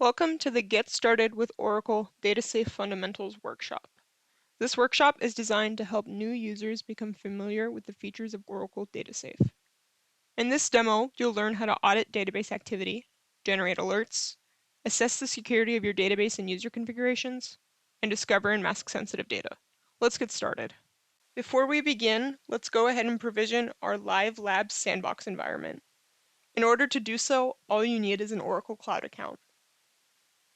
Welcome to the Get Started with Oracle DataSafe Fundamentals workshop. This workshop is designed to help new users become familiar with the features of Oracle DataSafe. In this demo, you'll learn how to audit database activity, generate alerts, assess the security of your database and user configurations, and discover and mask sensitive data. Let's get started. Before we begin, let's go ahead and provision our Live Labs sandbox environment. In order to do so, all you need is an Oracle Cloud account.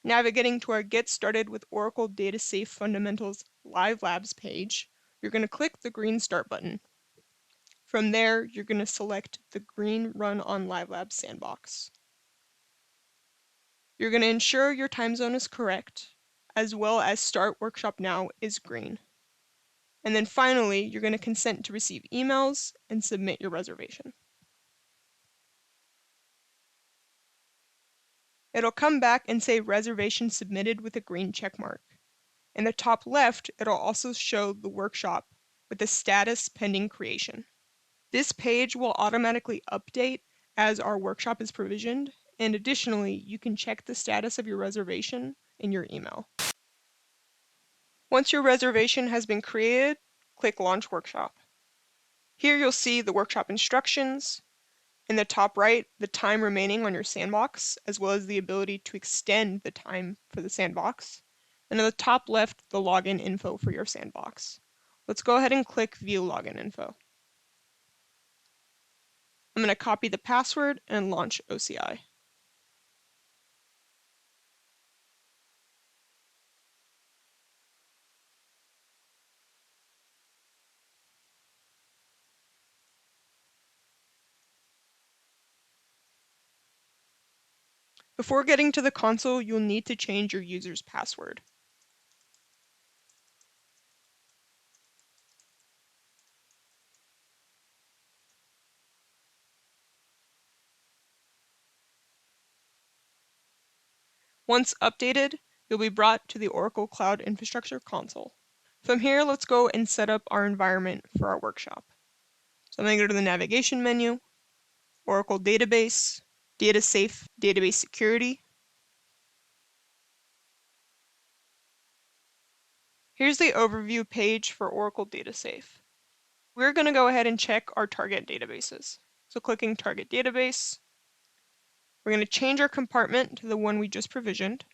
Navigating to our Get Started with Oracle DataSafe Fundamentals Live Labs page, you're going to click the green Start button. From there, you're going to select the green Run on Live Labs sandbox. You're going to ensure your time zone is correct, as well as Start Workshop Now is green. And then finally, you're going to consent to receive emails and submit your reservation. It'll come back and say reservation submitted with a green check mark. In the top left, it'll also show the workshop with the status pending creation. This page will automatically update as our workshop is provisioned, and additionally, you can check the status of your reservation in your email. Once your reservation has been created, click Launch Workshop. Here you'll see the workshop instructions. In the top right, the time remaining on your sandbox, as well as the ability to extend the time for the sandbox. And in the top left, the login info for your sandbox. Let's go ahead and click View Login Info. I'm going to copy the password and launch OCI. Before getting to the console, you'll need to change your user's password. Once updated, you'll be brought to the Oracle Cloud Infrastructure console. From here, let's go and set up our environment for our workshop. So I'm going to go to the navigation menu, Oracle Database, DataSafe, Database Security. Here's the overview page for Oracle DataSafe. We're going to go ahead and check our target databases. So clicking Target Database, we're going to change our compartment to the one we just provisioned.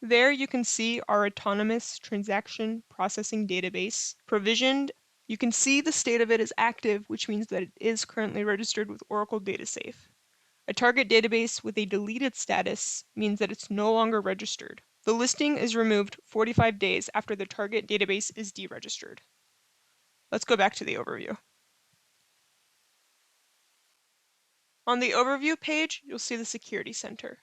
There you can see our autonomous transaction processing database provisioned. You can see the state of it is active, which means that it is currently registered with Oracle DataSafe. A target database with a deleted status means that it's no longer registered. The listing is removed 45 days after the target database is deregistered. Let's go back to the overview. On the overview page, you'll see the Security Center.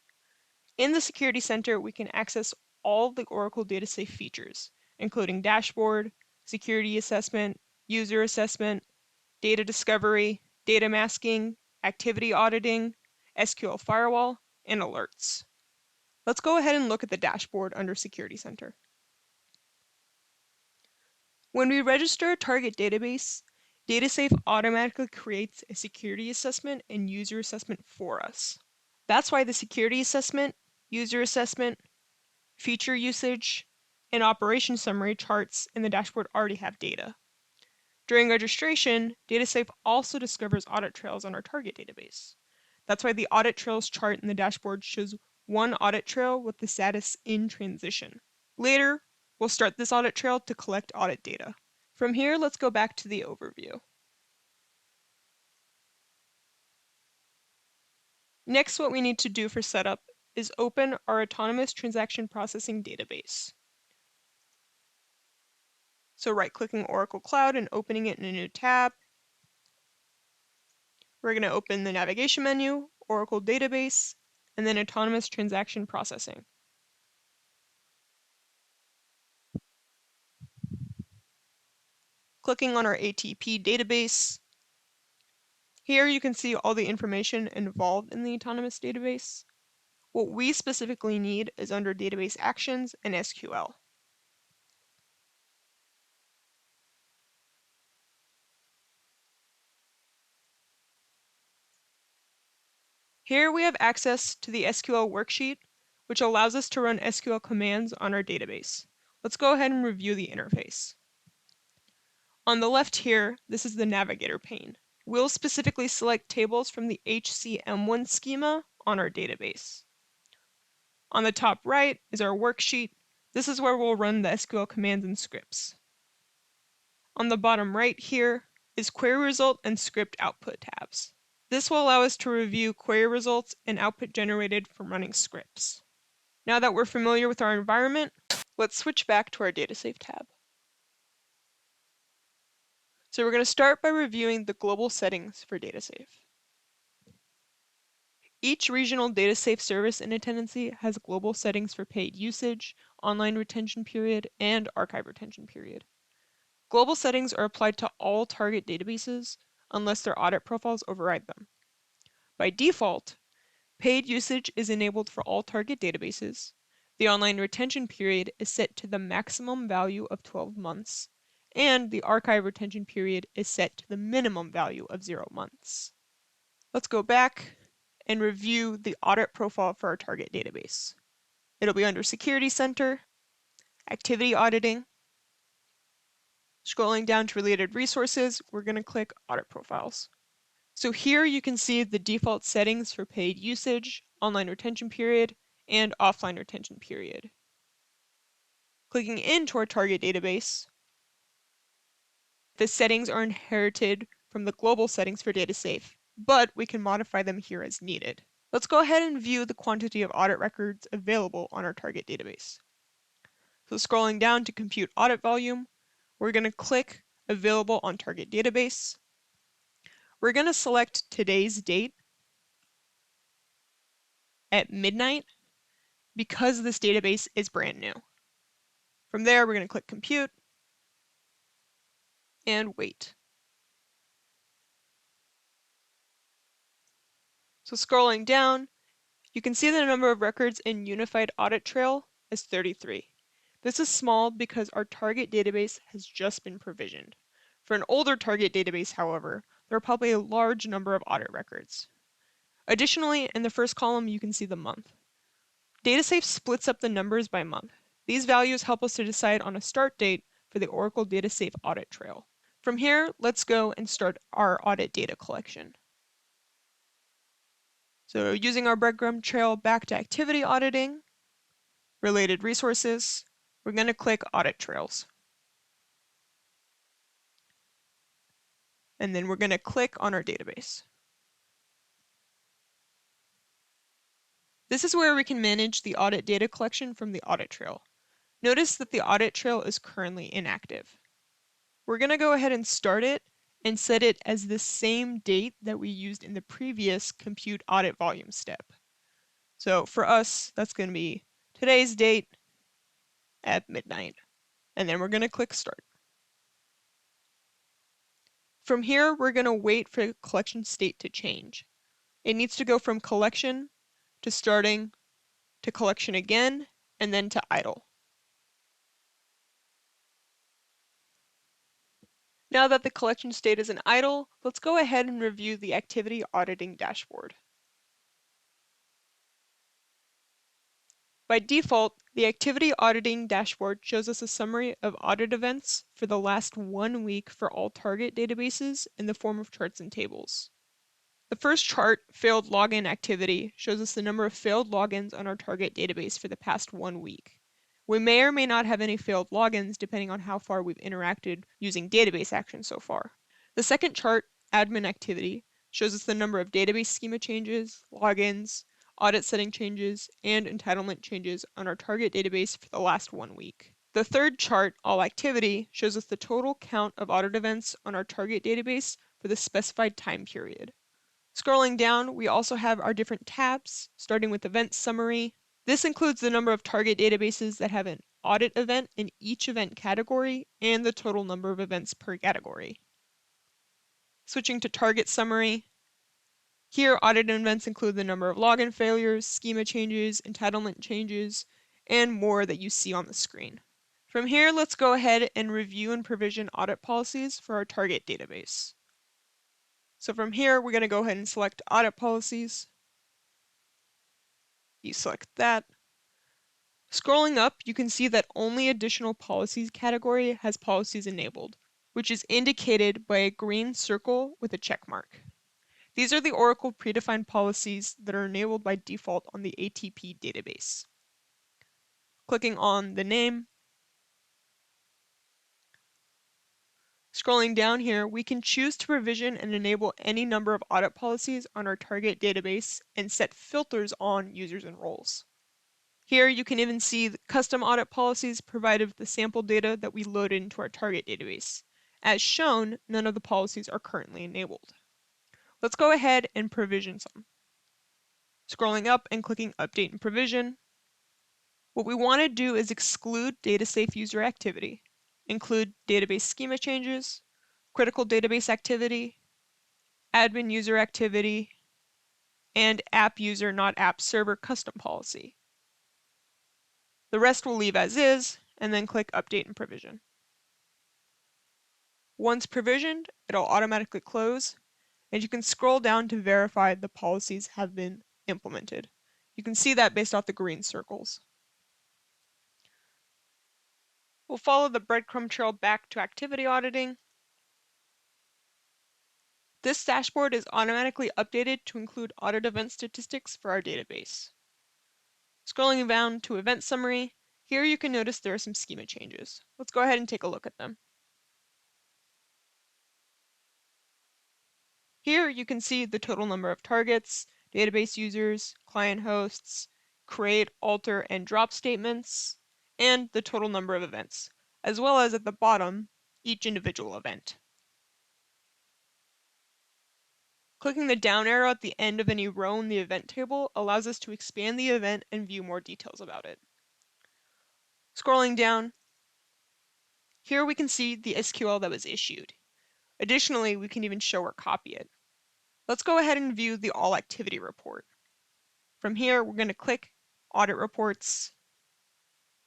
In the Security Center, we can access all the Oracle DataSafe features, including dashboard, security assessment, user assessment, data discovery, data masking, activity auditing, SQL firewall, and alerts. Let's go ahead and look at the dashboard under Security Center. When we register a target database, DataSafe automatically creates a security assessment and user assessment for us. That's why the security assessment, user assessment, feature usage, and operation summary charts in the dashboard already have data. During registration, DataSafe also discovers audit trails on our target database. That's why the audit trails chart in the dashboard shows one audit trail with the status in transition. Later, we'll start this audit trail to collect audit data. From here, let's go back to the overview. Next, what we need to do for setup is open our autonomous transaction processing database. So right-clicking Oracle Cloud and opening it in a new tab. We're going to open the navigation menu, Oracle Database, and then Autonomous Transaction Processing. Clicking on our ATP database. Here you can see all the information involved in the autonomous database. What we specifically need is under Database Actions and SQL. Here we have access to the SQL worksheet, which allows us to run SQL commands on our database. Let's go ahead and review the interface. On the left here, this is the navigator pane. We'll specifically select tables from the HCM1 schema on our database. On the top right is our worksheet. This is where we'll run the SQL commands and scripts. On the bottom right here is query result and script output tabs. This will allow us to review query results and output generated from running scripts. Now that we're familiar with our environment, let's switch back to our DataSafe tab. So we're going to start by reviewing the global settings for DataSafe. Each regional DataSafe service in a tenancy has global settings for paid usage, online retention period, and archive retention period. Global settings are applied to all target databases unless their audit profiles override them. By default, paid usage is enabled for all target databases. The online retention period is set to the maximum value of 12 months, and the archive retention period is set to the minimum value of 0 months. Let's go back and review the audit profile for our target database. It'll be under Security Center, Activity Auditing. Scrolling down to Related Resources, we're going to click Audit Profiles. So here you can see the default settings for paid usage, online retention period, and offline retention period. Clicking into our target database, the settings are inherited from the global settings for DataSafe, but we can modify them here as needed. Let's go ahead and view the quantity of audit records available on our target database. So scrolling down to Compute Audit Volume, we're going to click Available on Target Database. We're going to select today's date at midnight because this database is brand new. From there, we're going to click Compute and wait. So scrolling down, you can see the number of records in Unified Audit Trail is 33. This is small because our target database has just been provisioned. For an older target database, however, there are probably a large number of audit records. Additionally, in the first column, you can see the month. DataSafe splits up the numbers by month. These values help us to decide on a start date for the Oracle DataSafe audit trail. From here, let's go and start our audit data collection. So using our breadcrumb trail back to activity auditing, related resources, we're going to click Audit Trails. And then we're going to click on our database. This is where we can manage the audit data collection from the audit trail. Notice that the audit trail is currently inactive. We're going to go ahead and start it and set it as the same date that we used in the previous compute audit volume step. So for us, that's going to be today's date at midnight. And then we're going to click Start. From here, we're going to wait for the collection state to change. It needs to go from collection to starting to collection again, and then to idle. Now that the collection state is in idle, let's go ahead and review the activity auditing dashboard. By default, the activity auditing dashboard shows us a summary of audit events for the last 1 week for all target databases in the form of charts and tables. The first chart, failed login activity, shows us the number of failed logins on our target database for the past 1 week. We may or may not have any failed logins depending on how far we've interacted using database actions so far. The second chart, admin activity, shows us the number of database schema changes, logins, audit setting changes, and entitlement changes on our target database for the last 1 week. The third chart, all activity, shows us the total count of audit events on our target database for the specified time period. Scrolling down, we also have our different tabs, starting with Event Summary. This includes the number of target databases that have an audit event in each event category and the total number of events per category. Switching to Target Summary. Here, audit events include the number of login failures, schema changes, entitlement changes, and more that you see on the screen. From here, let's go ahead and review and provision audit policies for our target database. So from here, we're going to go ahead and select Audit Policies. deselect that. Scrolling up, you can see that only additional policies category has policies enabled, which is indicated by a green circle with a check mark. These are the Oracle predefined policies that are enabled by default on the ATP database. Clicking on the name, scrolling down here, we can choose to provision and enable any number of audit policies on our target database and set filters on users and roles. Here you can even see the custom audit policies provided with the sample data that we loaded into our target database. As shown, none of the policies are currently enabled. Let's go ahead and provision some. Scrolling up and clicking Update and Provision. What we want to do is exclude DataSafe user activity, include database schema changes, critical database activity, admin user activity, and app user not app server custom policy. The rest we'll leave as is, and then click Update and Provision. Once provisioned, it'll automatically close, and you can scroll down to verify the policies have been implemented. You can see that based off the green circles. We'll follow the breadcrumb trail back to activity auditing. This dashboard is automatically updated to include audit event statistics for our database. Scrolling down to event summary, here you can notice there are some schema changes. Let's go ahead and take a look at them. Here you can see the total number of targets, database users, client hosts, create, alter, and drop statements, and the total number of events, as well as at the bottom, each individual event. Clicking the down arrow at the end of any row in the event table allows us to expand the event and view more details about it. Scrolling down, here we can see the SQL that was issued. Additionally, we can even show or copy it. Let's go ahead and view the All Activity report. From here, we're going to click Audit Reports.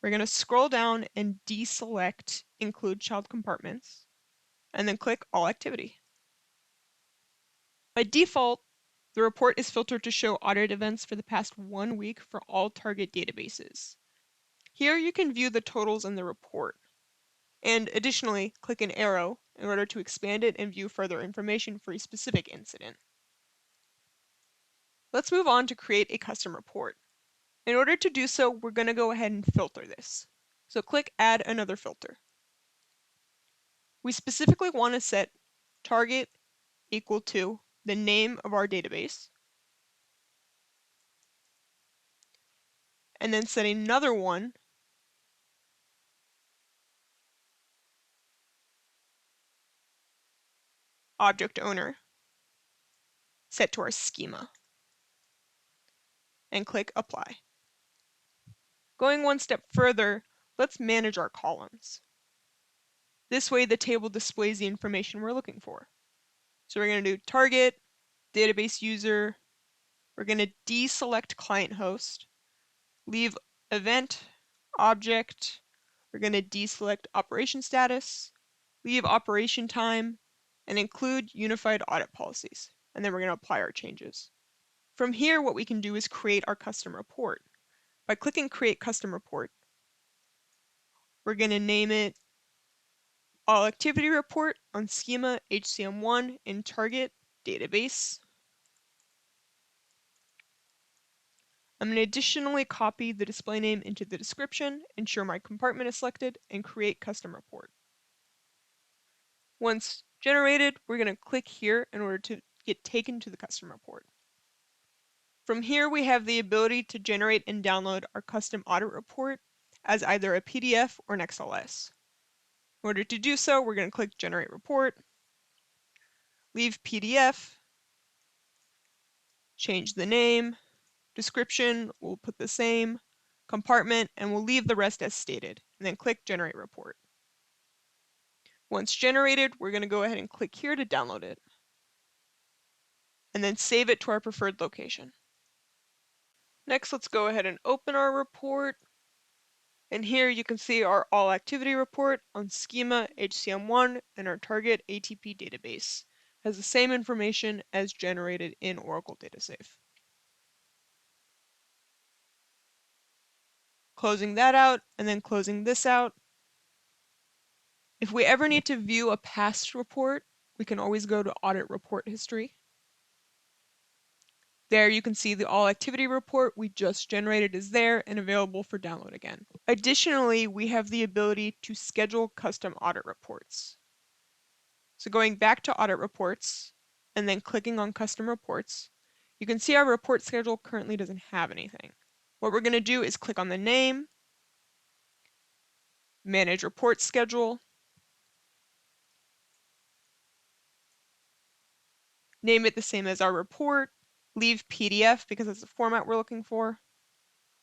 We're going to scroll down and deselect Include Child Compartments, and then click All Activity. By default, the report is filtered to show audit events for the past 1 week for all target databases. Here you can view the totals in the report, and additionally, click an arrow in order to expand it and view further information for a specific incident. Let's move on to create a custom report. In order to do so, we're going to go ahead and filter this. So click Add Another Filter. We specifically want to set target equal to the name of our database, and then set another one object owner set to our schema, and click Apply. Going one step further, let's manage our columns. This way the table displays the information we're looking for. So we're going to do target, database user, we're going to deselect client host, leave event, object, we're going to deselect operation status, leave operation time, and include unified audit policies. And then we're going to apply our changes. From here, what we can do is create our custom report. By clicking Create Custom Report, we're going to name it All Activity Report on Schema HCM1 in Target Database. I'm going to additionally copy the display name into the description, ensure my compartment is selected, and create custom report. Once generated, we're going to click here in order to get taken to the custom report. From here, we have the ability to generate and download our custom audit report as either a PDF or an XLS. In order to do so, we're going to click Generate Report, leave PDF, change the name, description, we'll put the same, compartment, and we'll leave the rest as stated, and then click Generate Report. Once generated, we're going to go ahead and click here to download it, and then save it to our preferred location. Next, let's go ahead and open our report. And here you can see our all activity report on schema HCM1 and our target ATP database. Has the same information as generated in Oracle DataSafe. closing that out, and then closing this out. If we ever need to view a past report, we can always go to Audit Report History. There you can see the all activity report we just generated is there and available for download again. Additionally, we have the ability to schedule custom audit reports. So going back to audit reports and then clicking on custom reports, you can see our report schedule currently doesn't have anything. What we're going to do is click on the name, manage report schedule, name it the same as our report, leave PDF because that's the format we're looking for.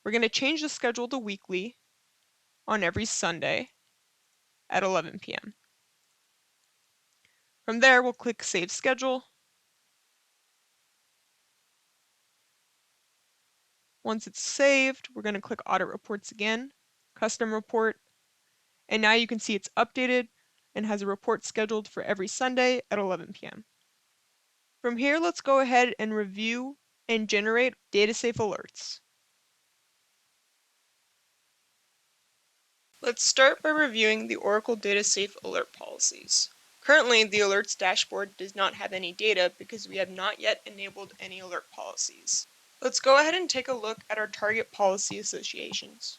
We're going to change the schedule to weekly on every Sunday at 11 p.m. From there, we'll click Save Schedule. Once it's saved, we're going to click Audit Reports again, Custom Report, and now you can see it's updated and has a report scheduled for every Sunday at 11 p.m. From here, let's go ahead and review and generate data-safe alerts. Let's start by reviewing the Oracle Data-Safe Alert policies. Currently, the Alerts dashboard does not have any data because we have not yet enabled any alert policies. Let's go ahead and take a look at our target policy associations.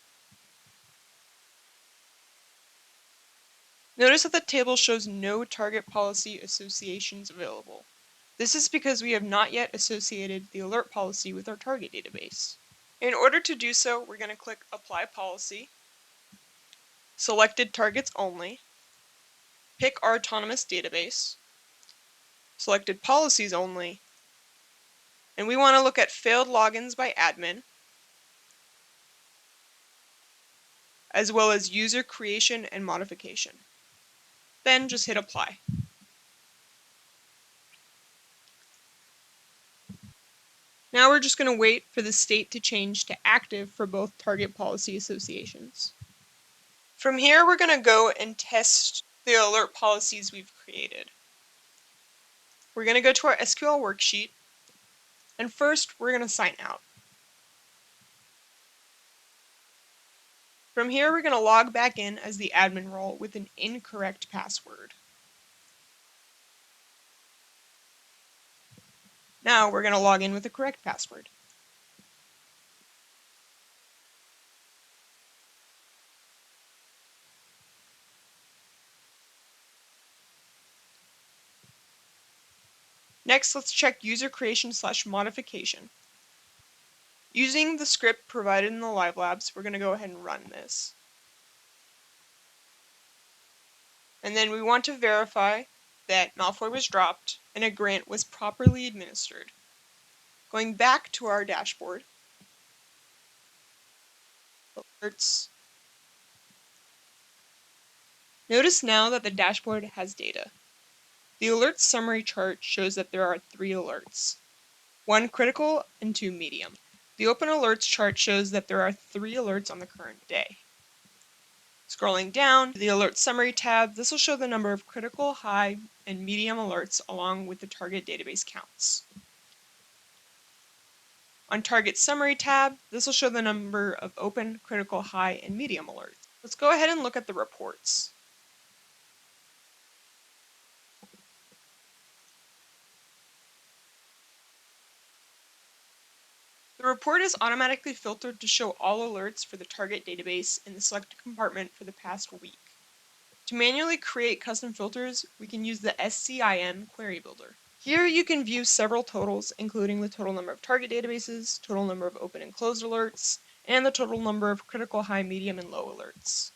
Notice that the table shows no target policy associations available. This is because we have not yet associated the alert policy with our target database. In order to do so, we're going to click Apply Policy, Selected Targets Only, pick our autonomous database, Selected Policies Only, and we want to look at failed logins by admin, as well as user creation and modification. Then just hit Apply. Now we're just going to wait for the state to change to active for both target policy associations. From here, we're going to go and test the alert policies we've created. We're going to go to our SQL worksheet, and first we're going to sign out. From here, we're going to log back in as the admin role with an incorrect password. Now we're going to log in with the correct password. Next, let's check user creation/modification. Using the script provided in the live labs, we're going to go ahead and run this. And then we want to verify that Malfoy was dropped and a grant was properly administered. Going back to our dashboard, alerts. Notice now that the dashboard has data. The alert summary chart shows that there are 3 alerts, 1 critical and 2 medium. The open alerts chart shows that there are 3 alerts on the current day. Scrolling down to the alert summary tab, this will show the number of critical, high, and medium alerts along with the target database counts. On target summary tab, this will show the number of open, critical, high, and medium alerts. Let's go ahead and look at the reports. The report is automatically filtered to show all alerts for the target database in the selected compartment for the past week. To manually create custom filters, we can use the SCIM query builder. Here you can view several totals, including the total number of target databases, total number of open and closed alerts, and the total number of critical, high, medium, and low alerts.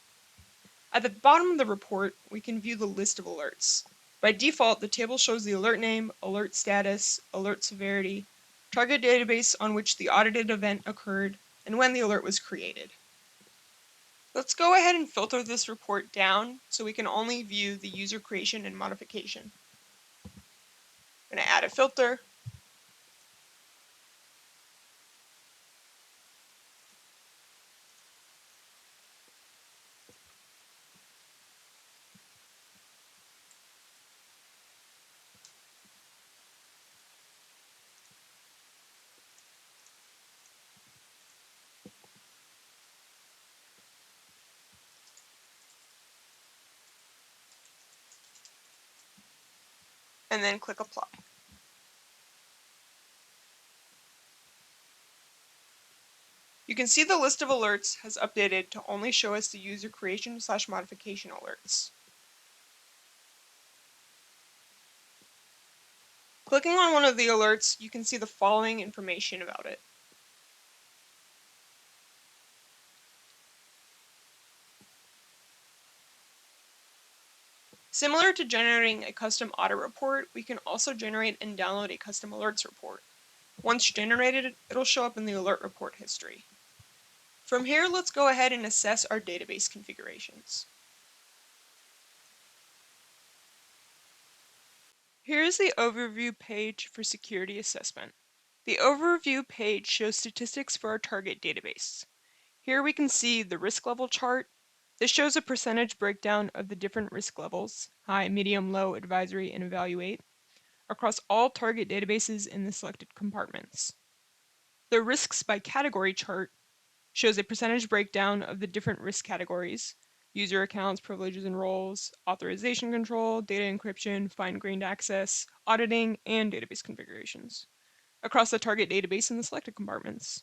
At the bottom of the report, we can view the list of alerts. By default, the table shows the alert name, alert status, alert severity, target database on which the audited event occurred, and when the alert was created. Let's go ahead and filter this report down so we can only view the user creation and modification. I'm going to add a filter. and then click Apply. You can see the list of alerts has updated to only show us the user creation/modification alerts. Clicking on one of the alerts, you can see the following information about it. Similar to generating a custom audit report, we can also generate and download a custom alerts report. Once generated, it'll show up in the alert report history. From here, let's go ahead and assess our database configurations. Here is the overview page for security assessment. The overview page shows statistics for our target database. Here we can see the risk level chart. This shows a percentage breakdown of the different risk levels, high, medium, low, advisory, and evaluate, across all target databases in the selected compartments. The risks by category chart shows a percentage breakdown of the different risk categories: user accounts, privileges and roles, authorization control, data encryption, fine-grained access, auditing, and database configurations, across the target database in the selected compartments.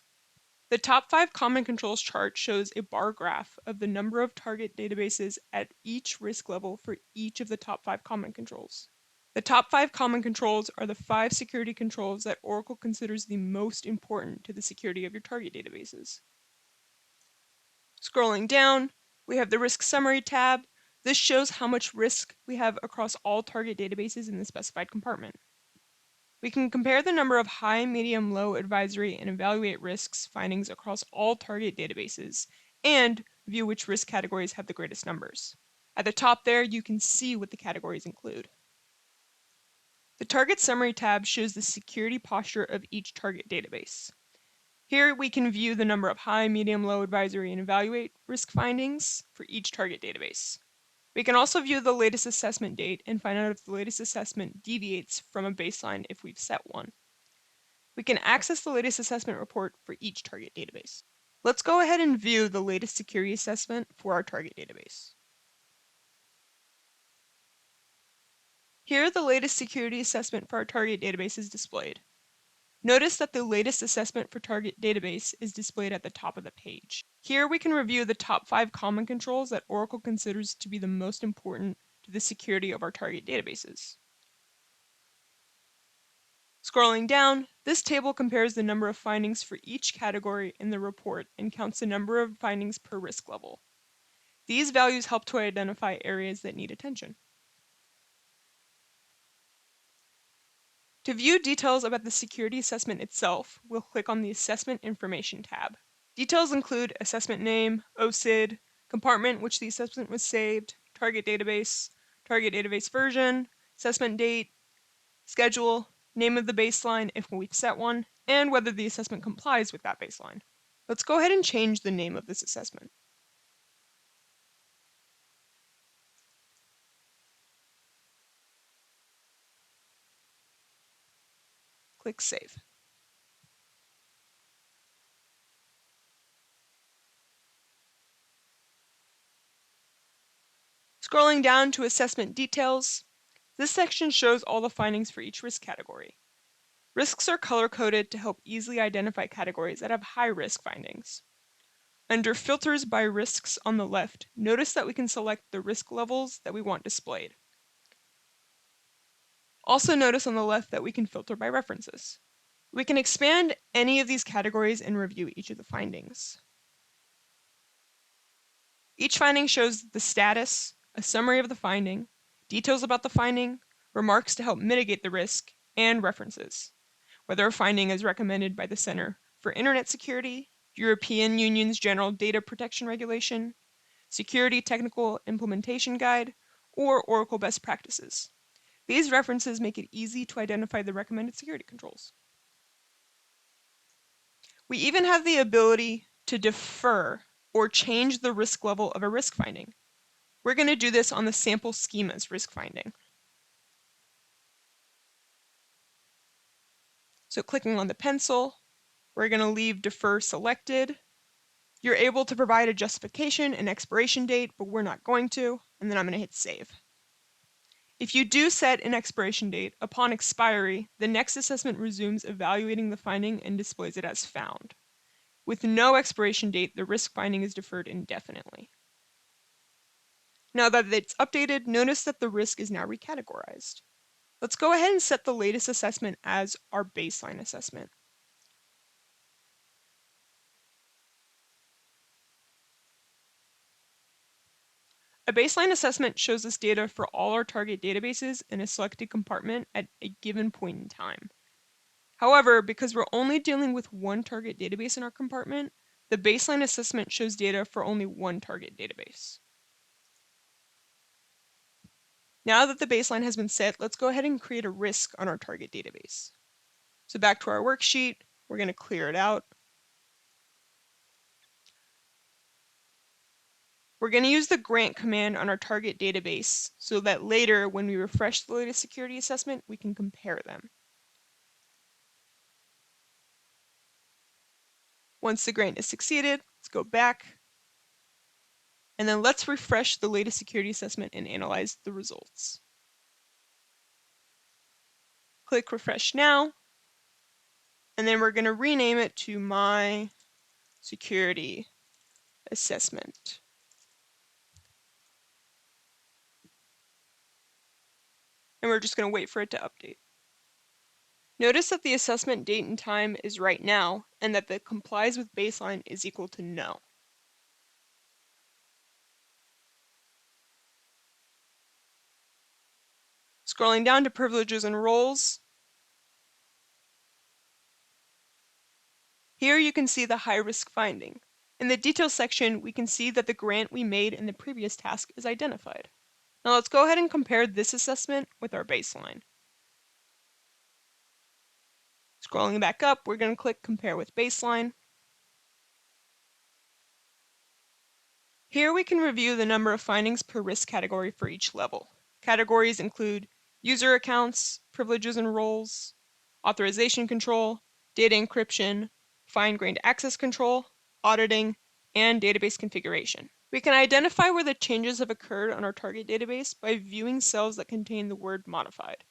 The top 5 common controls chart shows a bar graph of the number of target databases at each risk level for each of the top 5 common controls. The top 5 common controls are the 5 security controls that Oracle considers the most important to the security of your target databases. Scrolling down, we have the Risk Summary tab. This shows how much risk we have across all target databases in the specified compartment. We can compare the number of high, medium, low, advisory, and evaluate risks findings across all target databases, and view which risk categories have the greatest numbers. At the top there, you can see what the categories include. The Target Summary tab shows the security posture of each target database. Here we can view the number of high, medium, low, advisory, and evaluate risk findings for each target database. We can also view the latest assessment date and find out if the latest assessment deviates from a baseline if we've set one. We can access the latest assessment report for each target database. Let's go ahead and view the latest security assessment for our target database. Here, the latest security assessment for our target database is displayed. Notice that the latest assessment for target database is displayed at the top of the page. Here we can review the top 5 common controls that Oracle considers to be the most important to the security of our target databases. Scrolling down, this table compares the number of findings for each category in the report and counts the number of findings per risk level. These values help to identify areas that need attention. To view details about the security assessment itself, we'll click on the Assessment Information tab. Details include assessment name, OSID, compartment which the assessment was saved, target database version, assessment date, schedule, name of the baseline if we've set one, and whether the assessment complies with that baseline. Let's go ahead and change the name of this assessment. Click Save. Scrolling down to Assessment Details, this section shows all the findings for each risk category. Risks are color-coded to help easily identify categories that have high-risk findings. Under Filters by Risks on the left, notice that we can select the risk levels that we want displayed. Also notice on the left that we can filter by references. We can expand any of these categories and review each of the findings. Each finding shows the status, a summary of the finding, details about the finding, remarks to help mitigate the risk, and references. Whether a finding is recommended by the Center for Internet Security, European Union's General Data Protection Regulation, Security Technical Implementation Guide, or Oracle Best Practices. These references make it easy to identify the recommended security controls. We even have the ability to defer or change the risk level of a risk finding. We're going to do this on the sample schemas risk finding. So clicking on the pencil, we're going to leave defer selected. You're able to provide a justification and expiration date, but we're not going to, and then I'm going to hit save. If you do set an expiration date, upon expiry, the next assessment resumes evaluating the finding and displays it as found. With no expiration date, the risk finding is deferred indefinitely. Now that it's updated, notice that the risk is now recategorized. Let's go ahead and set the latest assessment as our baseline assessment. A baseline assessment shows us data for all our target databases in a selected compartment at a given point in time. However, because we're only dealing with one target database in our compartment, the baseline assessment shows data for only one target database. Now that the baseline has been set, let's go ahead and create a risk on our target database. So back to our worksheet, we're going to clear it out. We're going to use the grant command on our target database so that later, when we refresh the latest security assessment, we can compare them. Once the grant is succeeded, let's go back. And then let's refresh the latest security assessment and analyze the results. Click refresh now. And then we're going to rename it to my security assessment. And we're just going to wait for it to update. Notice that the assessment date and time is right now, and that the complies with baseline is equal to no. Scrolling down to privileges and roles, here you can see the high-risk finding. In the details section, we can see that the grant we made in the previous task is identified. Now let's go ahead and compare this assessment with our baseline. Scrolling back up, we're going to click Compare with Baseline. Here we can review the number of findings per risk category for each level. Categories include user accounts, privileges and roles, authorization control, data encryption, fine-grained access control, auditing, and database configuration. We can identify where the changes have occurred on our target database by viewing cells that contain the word modified.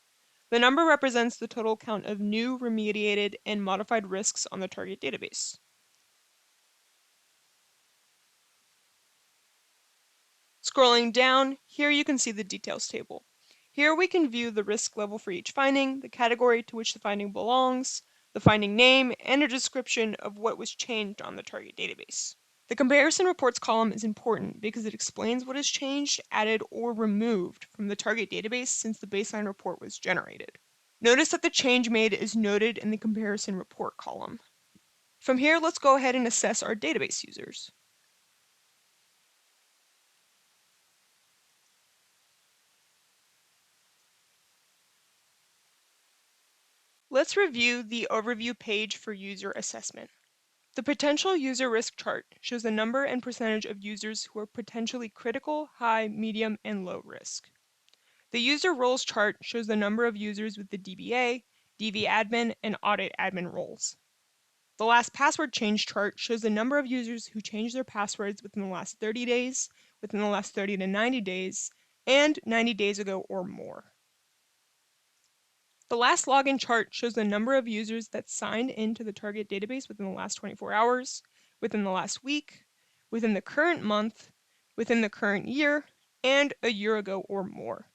The number represents the total count of new, remediated, and modified risks on the target database. Scrolling down, here you can see the details table. Here we can view the risk level for each finding, the category to which the finding belongs, the finding name, and a description of what was changed on the target database. The comparison reports column is important because it explains what has changed, added, or removed from the target database since the baseline report was generated. Notice that the change made is noted in the comparison report column. From here, let's go ahead and assess our database users. Let's review the overview page for user assessment. The potential user risk chart shows the number and percentage of users who are potentially critical, high, medium, and low risk. The user roles chart shows the number of users with the DBA, DB admin, and audit admin roles. The last password change chart shows the number of users who changed their passwords within the last 30 days, within the last 30 to 90 days, and 90 days ago or more. The last login chart shows the number of users that signed into the target database within the last 24 hours, within the last week, within the current month, within the current year, and a year ago or more.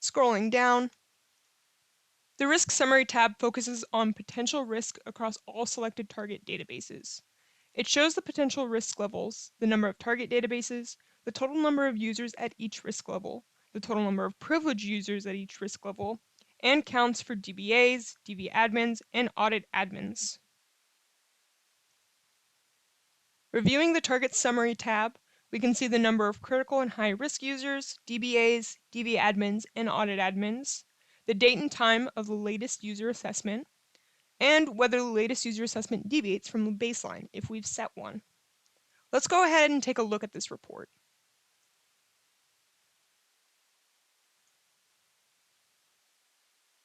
Scrolling down, the Risk Summary tab focuses on potential risk across all selected target databases. It shows the potential risk levels, the number of target databases, the total number of users at each risk level, the total number of privileged users at each risk level, and counts for DBAs, DB admins, and audit admins. Reviewing the Target Summary tab, we can see the number of critical and high-risk users, DBAs, DB admins, and audit admins, the date and time of the latest user assessment, and whether the latest user assessment deviates from the baseline if we've set one. Let's go ahead and take a look at this report.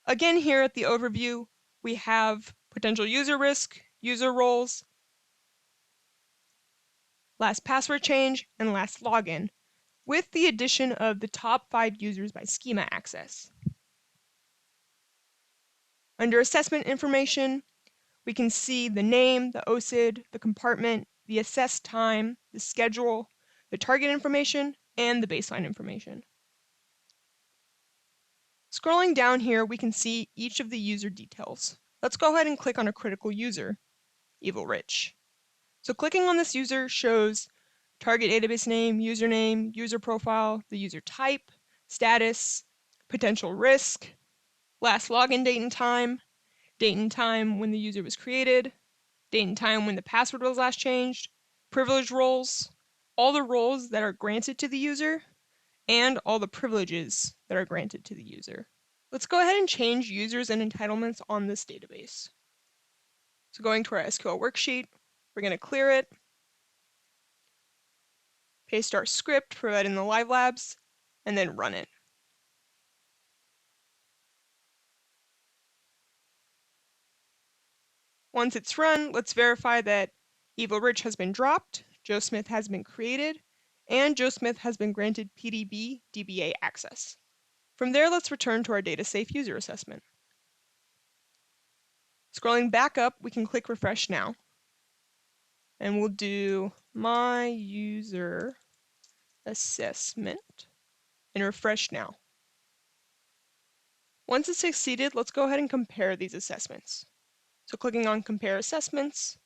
Again, here at the overview, we have potential user risk, user roles, last password change, and last login. with the addition of the top 5 users by schema access. Under assessment information, we can see the name, the OSID, the compartment, the assessed time, the schedule, the target information, and the baseline information. Scrolling down here, we can see each of the user details. Let's go ahead and click on a critical user, Evil Rich. So clicking on this user shows target database name, username, user profile, the user type, status, potential risk, last login date and time when the user was created, date and time when the password was last changed, privilege roles, all the roles that are granted to the user, and all the privileges that are granted to the user. Let's go ahead and change users and entitlements on this database. So going to our SQL worksheet, we're going to clear it, paste our script provided in the live labs, and then run it. Once it's run, let's verify that Evil Rich has been dropped, Joe Smith has been created, and Joe Smith has been granted PDB DBA access. From there, let's return to our DataSafe user assessment. Scrolling back up, we can click Refresh Now. And we'll do My User Assessment and Refresh Now. Once it's succeeded, let's go ahead and compare these assessments. So clicking on Compare Assessments,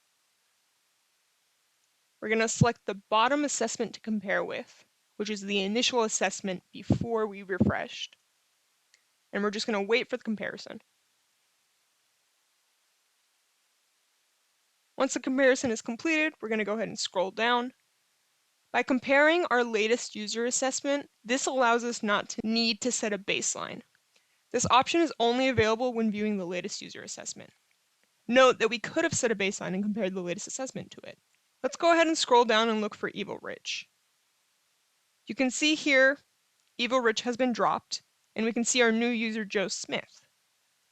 we're going to select the bottom assessment to compare with, which is the initial assessment before we refreshed. And we're just going to wait for the comparison. Once the comparison is completed, we're going to go ahead and scroll down. By comparing our latest user assessment, this allows us not to need to set a baseline. This option is only available when viewing the latest user assessment. Note that we could have set a baseline and compared the latest assessment to it. Let's go ahead and scroll down and look for Evil Rich. You can see here, Evil Rich has been dropped, and we can see our new user, Joe Smith.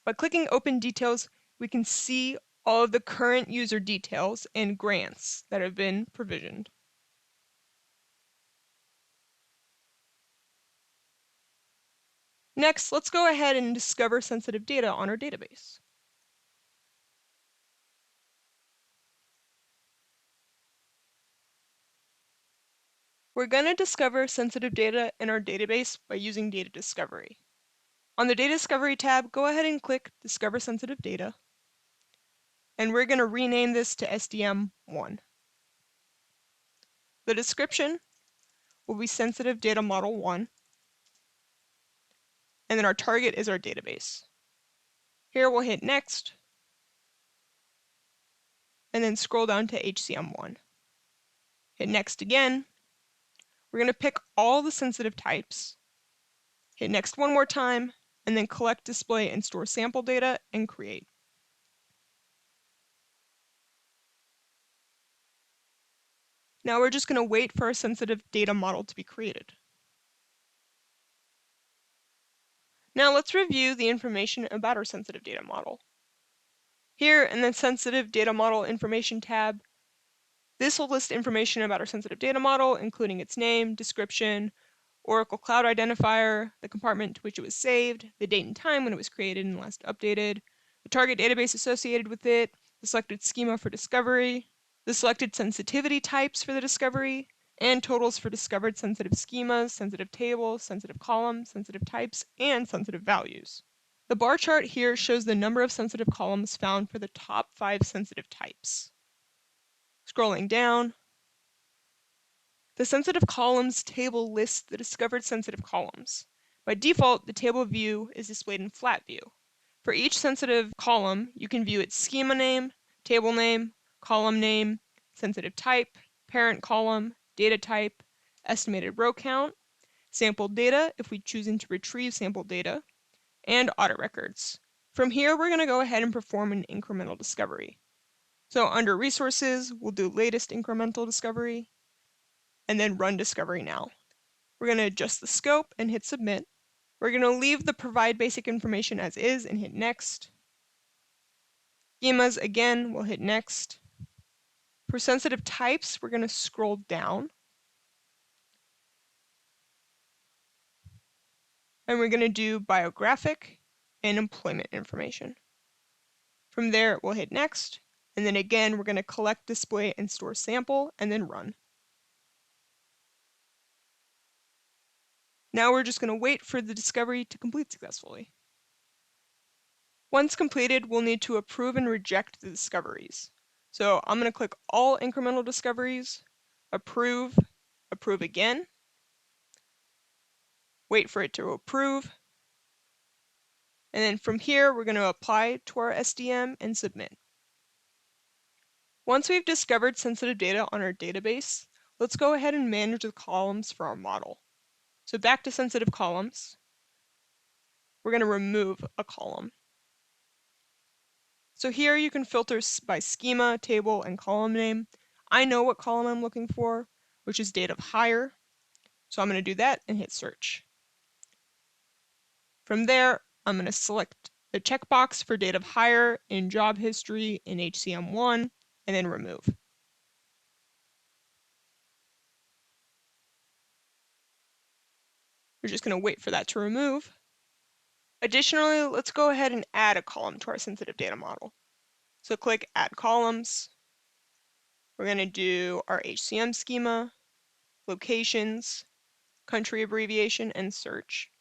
By clicking Open Details, we can see all of the current user details and grants that have been provisioned. Next, let's go ahead and discover sensitive data on our database. We're going to discover sensitive data in our database by using Data Discovery. On the Data Discovery tab, go ahead and click Discover Sensitive Data, and we're going to rename this to SDM1. The description will be Sensitive Data Model 1, and then our target is our database. Here we'll hit Next, and then scroll down to HCM1. Hit Next again. We're going to pick all the sensitive types, hit Next one more time, and then collect, display, and store sample data, and create. Now we're just going to wait for our sensitive data model to be created. Now let's review the information about our sensitive data model. Here in the Sensitive Data Model Information tab, this will list information about our sensitive data model, including its name, description, Oracle Cloud Identifier, the compartment to which it was saved, the date and time when it was created and last updated, the target database associated with it, the selected schema for discovery, the selected sensitivity types for the discovery, and totals for discovered sensitive schemas, sensitive tables, sensitive columns, sensitive types, and sensitive values. The bar chart here shows the number of sensitive columns found for the top 5 sensitive types. Scrolling down, the sensitive columns table lists the discovered sensitive columns. By default, the table view is displayed in flat view. For each sensitive column, you can view its schema name, table name, column name, sensitive type, parent column, data type, estimated row count, sampled data if we choose to retrieve sampled data, and audit records. From here, we're going to go ahead and perform an incremental discovery. So under Resources, we'll do Latest Incremental Discovery, and then Run Discovery Now. We're going to adjust the scope and hit Submit. We're going to leave the Provide Basic Information as is and hit Next. Schemas, again, we'll hit Next. For sensitive types, we're going to scroll down. and we're going to do biographic and employment information. From there, we'll hit next, and then again, we're going to collect, display, and store sample, and then run. Now we're just going to wait for the discovery to complete successfully. Once completed, we'll need to approve and reject the discoveries. So I'm going to click all incremental discoveries, approve, approve again, wait for it to approve, and then from here, we're going to apply to our SDM and submit. Once we've discovered sensitive data on our database, let's go ahead and manage the columns for our model. So back to sensitive columns, we're going to remove a column. So here you can filter by schema, table, and column name. I know what column I'm looking for, which is date of hire. So I'm going to do that and hit search. From there, I'm going to select the checkbox for date of hire in job history in HCM1 and then remove. We're just going to wait for that to remove. Additionally, let's go ahead and add a column to our sensitive data model. So click Add Columns. We're going to do our HCM schema, locations, country abbreviation, and search.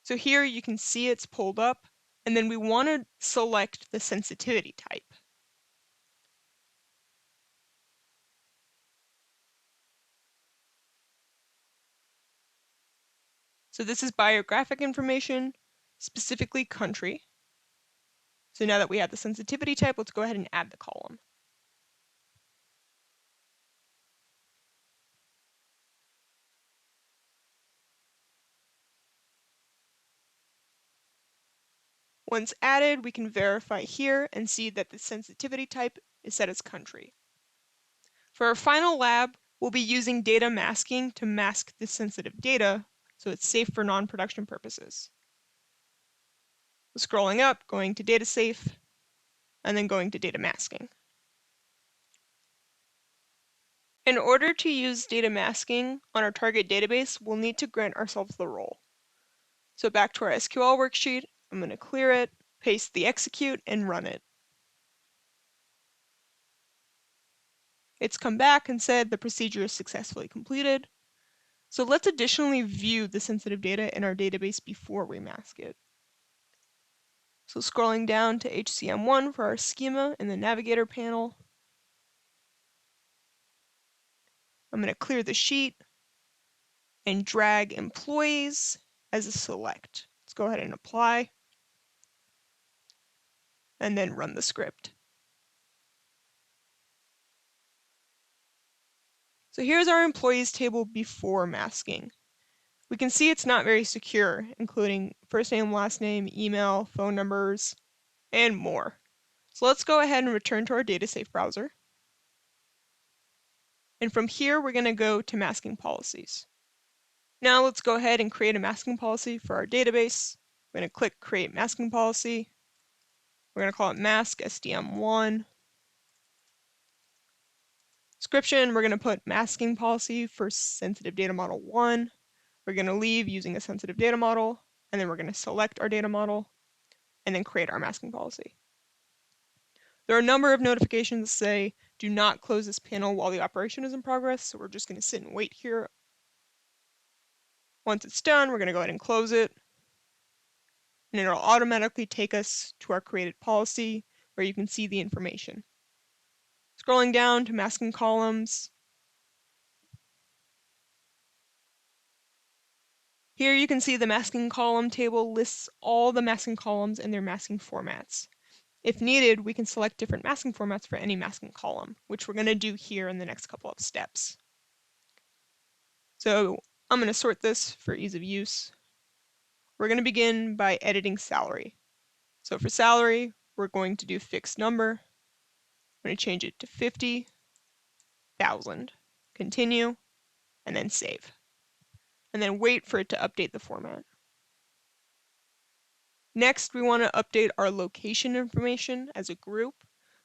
So here you can see it's pulled up, and then we want to select the sensitivity type. So this is biographic information, specifically country. So now that we have the sensitivity type, let's go ahead and add the column. Once added, we can verify here and see that the sensitivity type is set as country. For our final lab, we'll be using data masking to mask this sensitive data so it's safe for non-production purposes. Scrolling up, going to data safe, and then going to data masking. In order to use data masking on our target database, we'll need to grant ourselves the role. So back to our SQL worksheet, I'm going to clear it, paste the execute, and run it. It's come back and said the procedure is successfully completed. So let's additionally view the sensitive data in our database before we mask it. So scrolling down to HCM1 for our schema in the navigator panel, I'm going to clear the sheet and drag employees as a select. Let's go ahead and apply and then run the script. So here's our employees table before masking. We can see it's not very secure, including first name, last name, email, phone numbers, and more. So let's go ahead and return to our DataSafe browser. And from here, we're going to go to masking policies. Now let's go ahead and create a masking policy for our database. I'm going to click Create Masking Policy. We're going to call it Mask SDM1. Description, we're going to put Masking Policy for Sensitive Data Model 1. We're going to leave using a sensitive data model, and then we're going to select our data model, and then create our masking policy. There are a number of notifications that say, do not close this panel while the operation is in progress, so we're just going to sit and wait here. Once it's done, we're going to go ahead and close it, and it'll automatically take us to our created policy where you can see the information. Scrolling down to masking columns, here you can see the masking column table lists all the masking columns and their masking formats. If needed, we can select different masking formats for any masking column, which we're going to do here in the next couple of steps. So I'm going to sort this for ease of use. We're going to begin by editing salary. So for salary, we're going to do fixed number. I'm going to change it to 50,000. Continue, and then save. And then wait for it to update the format. Next, we want to update our location information as a group.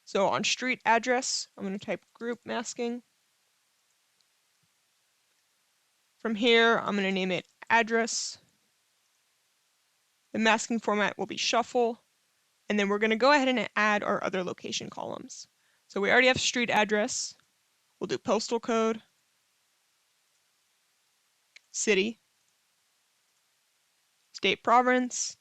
So on street address, I'm going to type group masking. From here, I'm going to name it address The masking format will be shuffle, and then we're going to go ahead and add our other location columns. So we already have street address. We'll do postal code, city, state province,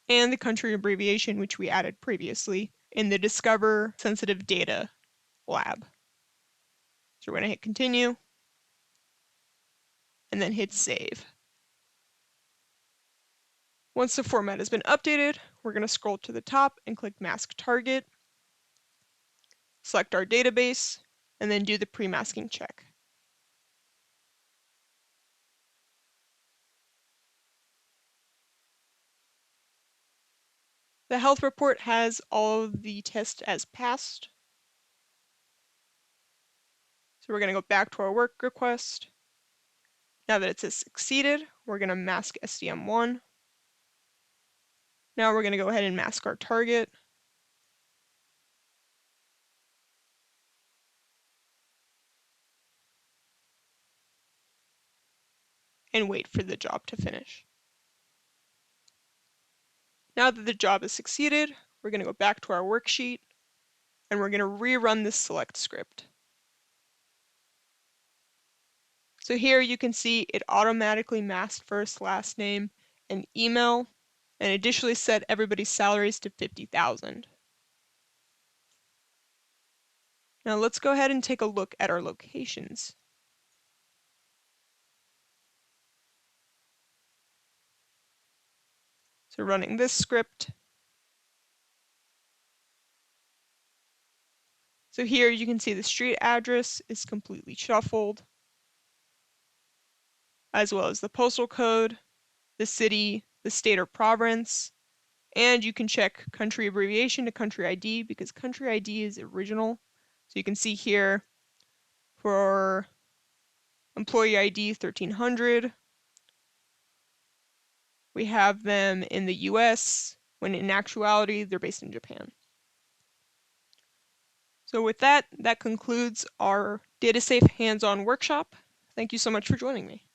and the country abbreviation, which we added previously in the Discover Sensitive Data lab. So we're going to hit continue, and then hit save. Once the format has been updated, we're going to scroll to the top and click Mask Target, select our database, and then do the pre-masking check. The health report has all of the tests as passed. So we're going to go back to our work request. Now that it says succeeded, we're going to mask SDM1. Now we're going to go ahead and mask our target. And wait for the job to finish. Now that the job has succeeded, we're going to go back to our worksheet and we're going to rerun this select script. So here you can see it automatically masked first, last name, and email, and additionally set everybody's salaries to 50,000. Now let's go ahead and take a look at our locations. So running this script. So here you can see the street address is completely shuffled, as well as the postal code, the city, the state or province, and you can check country abbreviation to country ID because country ID is original. So you can see here for employee ID 1300, we have them in the US, when in actuality they're based in Japan. So with that, that concludes our DataSafe hands-on workshop. Thank you so much for joining me.